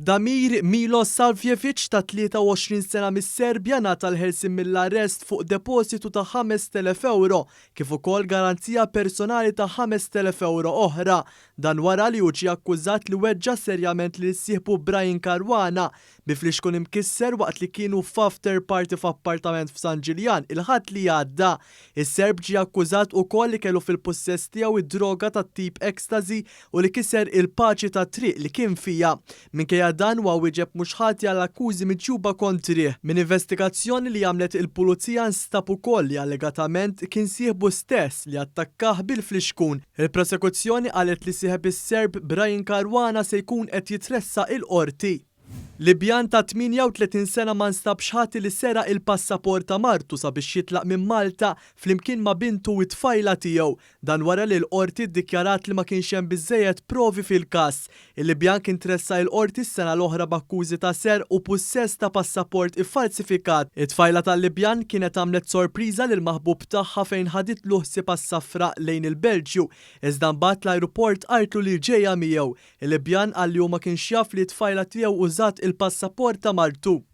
Damir Milos Savjevic ta' 23 sena mis-Serbja ngħata l-ħelsien mill-arrest fuq depositu ta' 5,000 euro kif ukoll garanzija personali ta' 5,000 euro oħra. Dan wara li hu ġie akkużat li weġġa' serjament lil sieħbu Brian Caruana bi fliexkun imkisser waqt li kienu f'after party f'appartament f'San Ġiljan il-ħadd li għadda. Is-Serb ġie akkużat ukoll li kellu fil-possess tiegħu id-droga tat-tip ecstasy u li kiser il-paċi tat-triq li kien fija. Minkejja dan huwa wieġeb mhux ħati għal akkużi miġjuba kontrih. Min investigazzjoni li għamlet il-pulizija nstab ukoll li allegatament kien sieħbu stess li attakkah bil-fliexkun. Il-prosekuzzjoni qalet li sieħeb is-Serb Brian Caruana se jkun qed jitressaq il-qorti. Libjan ta' 38 sena ma nstabx ħati li sera il-passaport ta' martu sabiex jitlaq minn Malta flimkien ma' bintu u t-tfajla tiegħu. Dan wara li l-qorti ddikjarat li ma kienx hemm biżżejjed provi fil-każ. Il-Libjan kien tressa l-qorti s-sena l-oħra b'akkużi ta' ser u pussess ta' passaport iffalsifikat. It-tfajla tal-Libjan kienet għamlet sorpriża lil maħbub tagħha fejn ħadit ħsieb għas-safra lejn il-Belġju. Iżda mbagħad l-ajruport qartlu li ġejja miegħu. Il-Libjan qal li hu ma kienx jaf li t-tfajla tiegħu użat il-passaport ta' martu.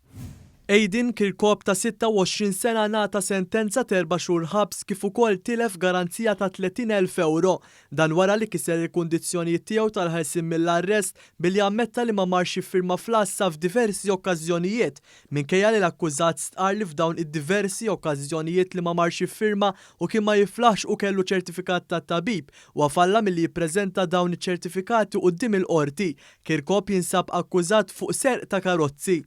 Aydin Kirkop ta' 26 sena ngħata sentenza ta' 4 xhur ħabs kif ukoll tilef garanzija ta' 30,000 euro. Dan wara li kiser il-kundizzjonijiet tiegħu tal-ħelsien mill-arrest billi ammetta li ma marx jiffirma flassa f'diversi okkażjonijiet. Minkejja li l-akkużat stqar li f'dawn id-diversi okkażjonijiet li ma marx jiffirma u kien ma jiflaħx u kellu ċertifikat tat-tabib u għafalla milli jippreżenta dawn iċ-ċertifikati quddiem il-qorti. Kirkop jinsab akkużat fuq serq ta' karozzi.